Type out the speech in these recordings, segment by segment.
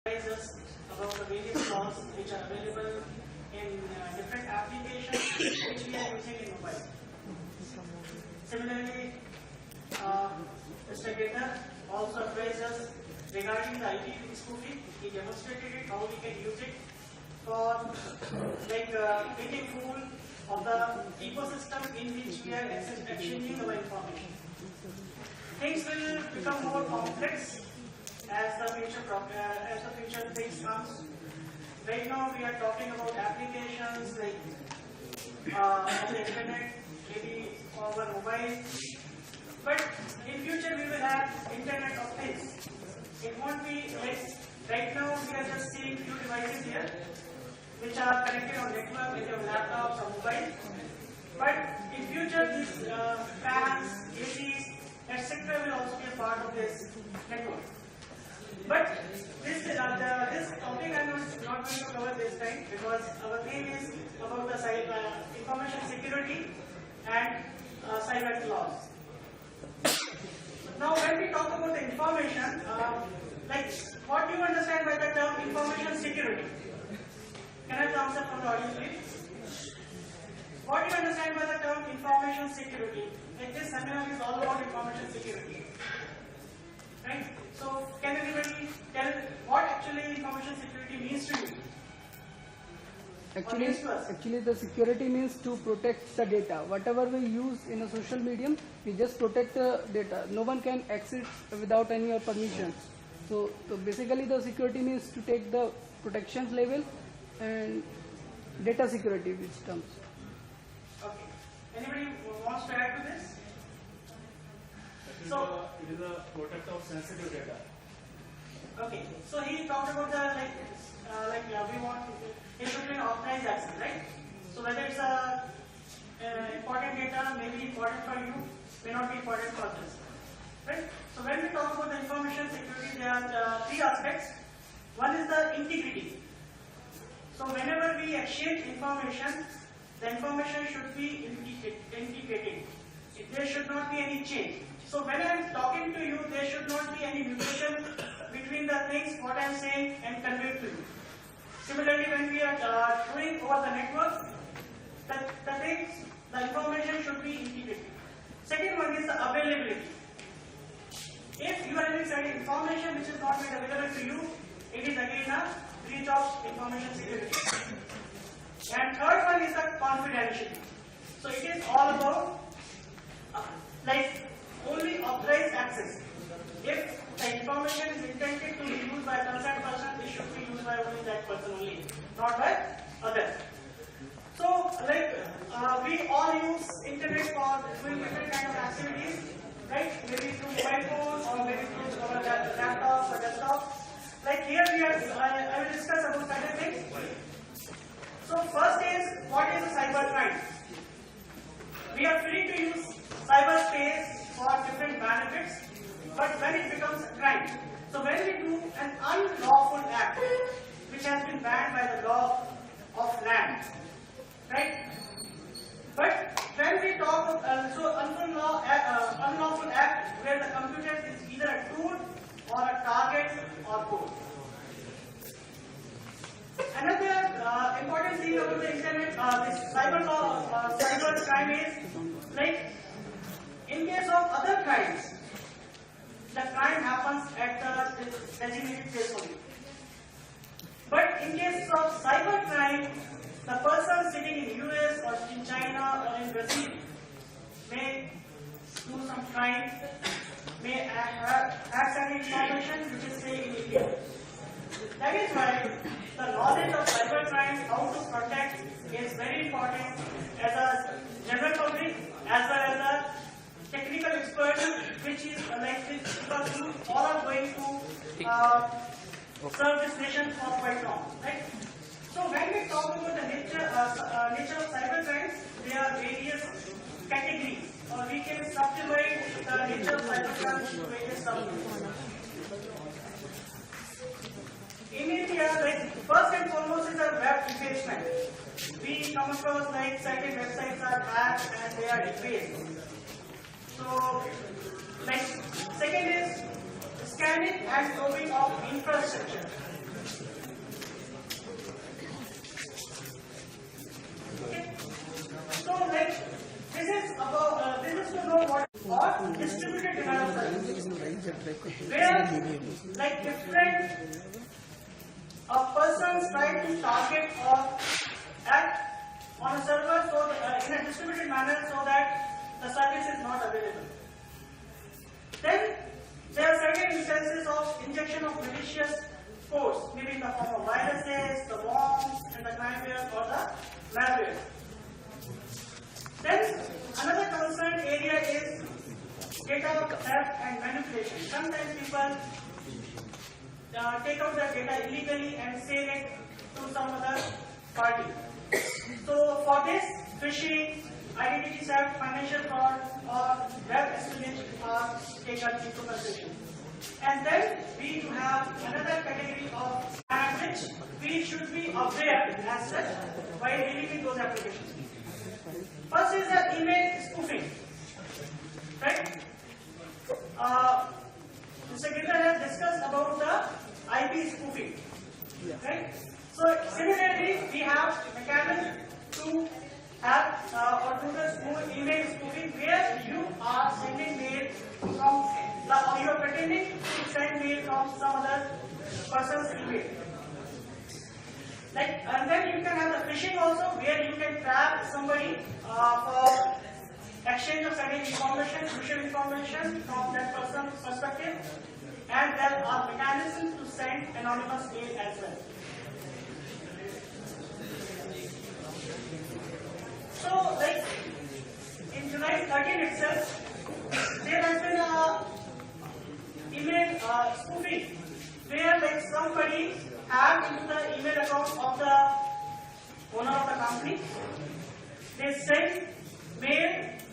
us about the various laws which are available in different applications which we are using in mobile. Similarly, Mr. Gator also advised us regarding the IP spoofing. He demonstrated it, how we can use it for making fool of the ecosystem in which we are exchanging our information. Things will become more complex as the future things comes. Right now we are talking about applications like on the internet, maybe over mobile. But in future we will have Internet of Things. It won't be like right now we are just seeing few devices here which are connected on network with your laptops or mobile. But in future these fans, ACs, etc. will also be a part of this network. But this topic I am not going to cover this time because our theme is about the information security and cyber laws. Now, when we talk about the information, what do you understand by the term information security? Can I have the answer from the audience, please? What do you understand by the term information security? Like this seminar is all about information security. Right? So, can anybody tell what actually information security means to you? Actually, the security means to protect the data. Whatever we use in a social medium, we just protect the data. No one can access without any permission. So basically, the security means to take the protections level and data security which comes. Okay. Anybody wants to add to this? So it is a protect of sensitive data. Okay. So he talked about the we want it should be an authorized access, right? So whether it's a important data may be important for you, may not be important for others, right? So when we talk about the information security, there are three aspects. One is the integrity. So whenever we exchange information, the information should be integrated. There should not be any change. So when I am talking to you, there should not be any mutation between the things what I am saying and conveyed to you. Similarly, when we are doing over the network, the information should be integrated. Second one is the availability. If you are having certain information which is not made available to you, it is again a breach of information security. And third one is the confidentiality. So it is all about only authorized access. If the information is intended to be used by a concerned person, it should be used by only that person only, not by others. So, we all use internet for doing different kind of activities, right? Maybe through mobile phone or maybe through our laptops or desktop. Like here we are, I will discuss about certain things. So first is, what is a cyber crime? We are free to use cyberspace for different benefits, but when it becomes a crime. So when we do an unlawful act, which has been banned by the law of land, right? But when we talk of unlawful act, where the computer is either a tool or a target or both. Another important thing about the internet, this cyber crime is in case of other crimes, the crime happens at the designated place only. But in case of cyber crime, the person sitting in US or in China or in Brazil may do some crime, may have certain information which is say in India. That is why the knowledge of cyber crime, how to protect, is very important as a general public as well as a technical expert, which is because you all are going to serve this nation for quite long, right? So when we talk about the nature of cyber crimes, there are various categories, or we can subdivide the nature of cyber crimes into various subgroups. In India, first and foremost is the web defacement. We come across certain websites are hacked and they are defaced. So, second is scanning and probing of infrastructure. persons try to target or act on a server so in a distributed manner so that the service is not available. Then there are certain instances of injection of malicious codes, maybe in the form of viruses, the bombs, and the crimeware or the malware. Then another concerned area is data theft and manipulation. Sometimes people take out the data illegally and sell it to some other party. So for this, phishing, identity theft, financial fraud, or web espionage are taken into consideration. And then we have another category of which we should be aware as such while dealing with those applications. First is the email spoofing. Right? Mr. Gitter has discussed about the IP spoofing. Right? So similarly, we have mechanism to have or do the email spoofing where you are sending mail from or you are pretending to send mail from some other person's email. Like, and then you can have the phishing also where you can trap somebody for exchange of certain information, crucial information from that person's perspective, and there are mechanisms to send anonymous mail as well. So, like in July 13 itself, there has been a email spoofing where like somebody hacked into the email account of the owner of the company. They sent mail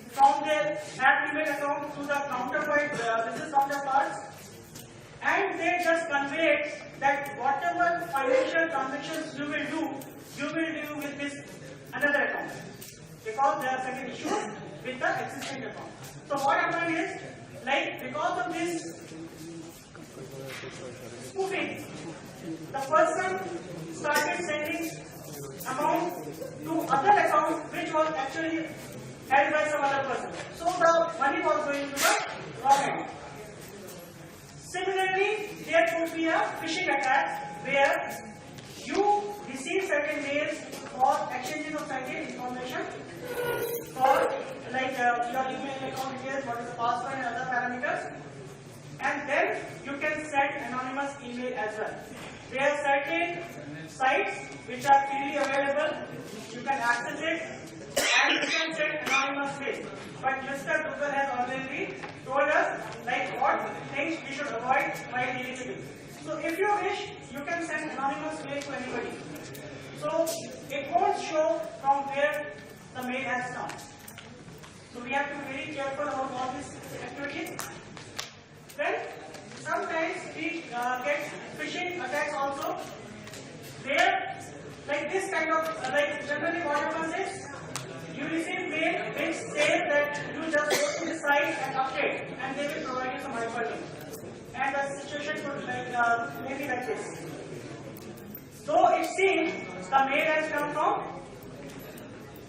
from their hacked email account to the counterpart business counterparts, and they just conveyed that whatever financial transactions you will do with this another account, because there are certain issues with the existing account. So what happened is, like because of this spoofing, the person started sending amount to other account which was actually held by some other person. So the money was going to the wrong account. Similarly, there could be a phishing attack where you receive certain mails for exchanging of certain information for like your email account details, what is the password and other parameters, and then you can send anonymous email as well. There are certain sites which are freely available, you can access it and you can send anonymous mail. But Mr. Google has already told us like what things we should avoid while dealing with it. So if you wish, you can send anonymous mail to anybody. So it won't show from where the mail has come. So we have to be very careful about all these activities. Then sometimes we get phishing attacks also. There, like this kind of like generally what happens is you receive mail which says that you just go to the site and update, and they will provide you some hyperlink. And the situation could like maybe like this. So it seems the mail has come from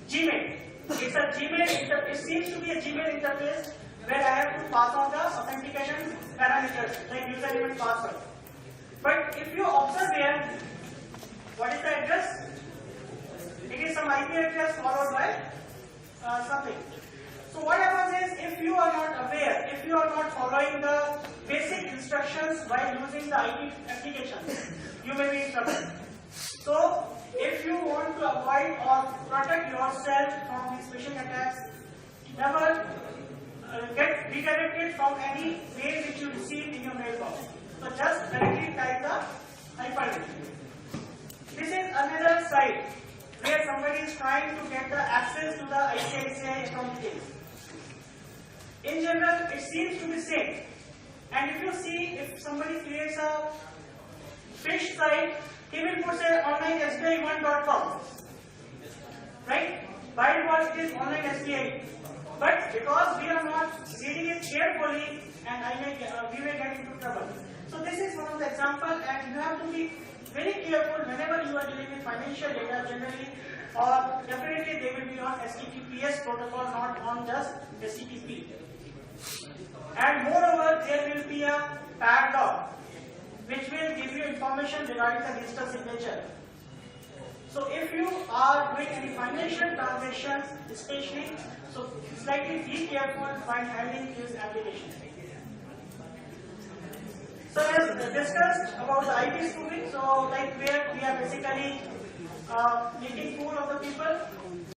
Gmail. It's a Gmail. It seems to be a Gmail interface where I have to pass on the authentication parameters like username and password. But if you observe here, what is the address? It is some IP address followed by something. So what happens is, if you are not aware, if you are not following the basic instructions while using the IT application, you may be in trouble. So if you want to avoid or protect yourself from these phishing attacks, never get redirected from any mail which you receive in your mailbox. So just directly type the hyperlink. This is another site where somebody is trying to get the access to the ICICI account details. In general, it seems to be same. And if you see, if somebody creates a fish site, he will put say online SBI1.com. Right? By default it is online SBI. But because we are not reading it carefully, and we may get into trouble. So this is one of the examples, and you have to be very careful whenever you are dealing with financial data generally, or definitely they will be on HTTPS protocol, not on just HTTP. And moreover, there will be a padlock which will give you information regarding the digital signature. or doing any financial transactions, especially. So slightly be careful while handling this application. So as discussed about the IP spoofing, so like where we are basically making fool of the people